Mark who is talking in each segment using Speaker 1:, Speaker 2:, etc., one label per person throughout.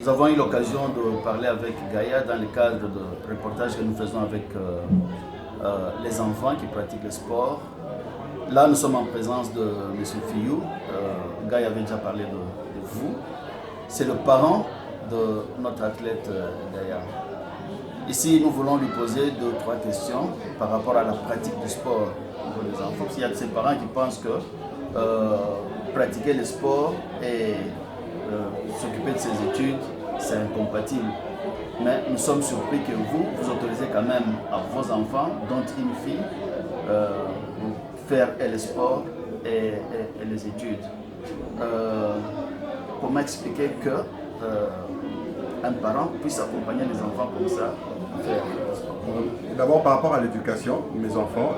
Speaker 1: Nous avons eu l'occasion de parler avec Gaïa dans le cadre de reportages que nous faisons avec les enfants qui pratiquent le sport. Là, nous sommes en présence de M. Fiyou. Gaïa avait déjà parlé de vous. C'est le parent de notre athlète Gaïa. Ici, nous voulons lui poser 2 ou 3 questions par rapport à la pratique du sport pour les enfants. Il y a de ces parents qui pensent que pratiquer le sport et s'occuper de ses études, c'est incompatible. Mais nous sommes surpris que vous autorisez quand même à vos enfants, dont une fille, faire le sport et les études. Comment expliquer que un parent puisse accompagner les enfants comme ça à faire le sport?
Speaker 2: D'abord, par rapport à l'éducation, mes enfants,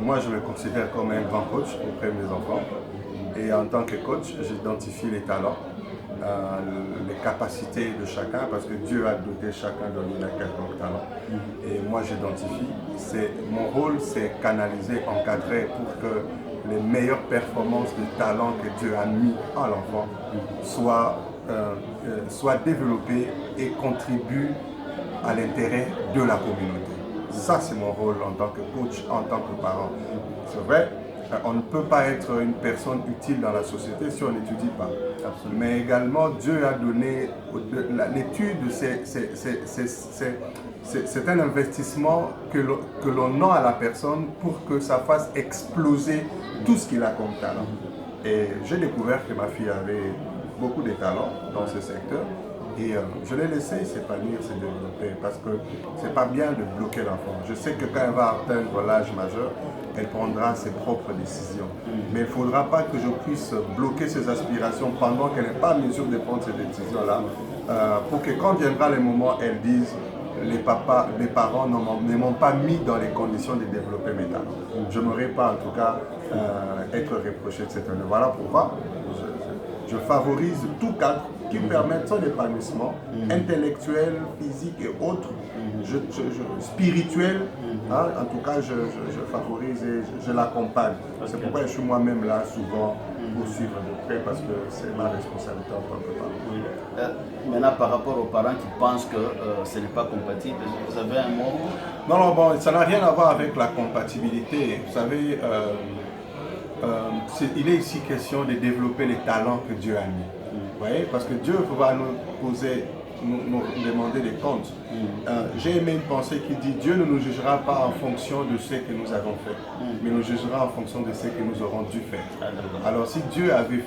Speaker 2: moi je me considère comme un grand coach auprès de mes enfants. Et en tant que coach, j'identifie les talents, les capacités de chacun, parce que Dieu a doté chacun de lui d'un quelconque talent. Et moi j'identifie, mon rôle c'est canaliser, encadrer pour que les meilleures performances de talent que Dieu a mis à l'enfant soient développées et contribuent à l'intérêt de la communauté. Ça c'est mon rôle en tant que coach, en tant que parent. C'est vrai, on ne peut pas être une personne utile dans la société si on n'étudie pas. Absolument. Mais également, Dieu a donné l'étude, c'est un investissement que l'on a à la personne pour que ça fasse exploser tout ce qu'il a comme talent. Et j'ai découvert que ma fille avait beaucoup de talents dans ce secteur. Et je l'ai laissé s'épanouir, se développer, parce que c'est pas bien de bloquer l'enfant. Je sais que quand elle va atteindre l'âge majeur, elle prendra ses propres décisions. Mais il ne faudra pas que je puisse bloquer ses aspirations pendant qu'elle n'est pas en mesure de prendre ces décisions-là, pour que quand viendra le moment, elle dise les parents ne m'ont pas mis dans les conditions de développer mes talents. Je n'aurais pas en tout cas être reproché de cette année. Voilà pourquoi je favorise tout cadre qui permettent son épanouissement intellectuel, physique et autres, spirituel. Hein, en tout cas, je favorise et je l'accompagne. C'est pourquoi je suis moi-même là souvent pour suivre de près, parce que c'est ma responsabilité en tant que parent.
Speaker 1: Maintenant, par rapport aux parents qui pensent que ce n'est pas compatible, vous avez un mot?
Speaker 2: Non, bon, ça n'a rien à voir avec la compatibilité. Vous savez, il est ici question de développer les talents que Dieu a mis. Vous voyez, parce que Dieu va nous demander des comptes. J'ai aimé une pensée qui dit: Dieu ne nous jugera pas en fonction de ce que nous avons fait, mais nous jugera en fonction de ce que nous aurons dû faire. Alors si Dieu avait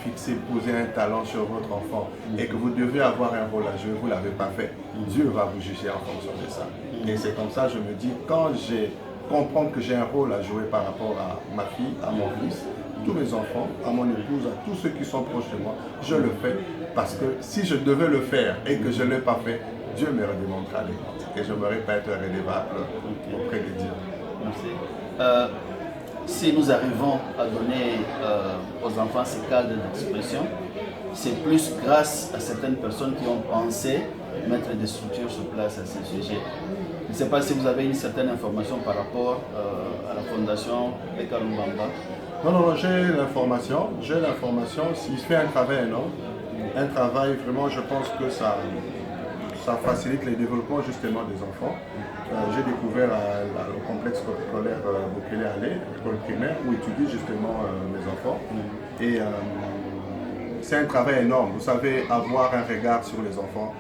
Speaker 2: posé un talent sur votre enfant et que vous devez avoir un rôle à jouer, vous ne l'avez pas fait, Dieu va vous juger en fonction de ça. Et c'est comme ça, je me dis, quand je comprends que j'ai un rôle à jouer par rapport à ma fille, à mon fils, tous mes enfants, à mon épouse, à tous ceux qui sont proches de moi, je le fais parce que si je devais le faire et que je ne l'ai pas fait, Dieu me redemandera les comptes et je ne me pas être redevable auprès de Dieu.
Speaker 1: Merci. Si nous arrivons à donner aux enfants ces cadres d'expression, c'est plus grâce à certaines personnes qui ont pensé mettre des structures sur place à ce sujet. Je ne sais pas si vous avez une certaine information par rapport à la fondation Eka Lumbamba.
Speaker 2: Non, j'ai l'information. Il se fait un travail énorme. Un travail vraiment, je pense que ça facilite le développement justement des enfants. J'ai découvert le complexe scolaire Bokele-Allé, l'école primaire, où étudient justement mes enfants. Et c'est un travail énorme. Vous savez, avoir un regard sur les enfants,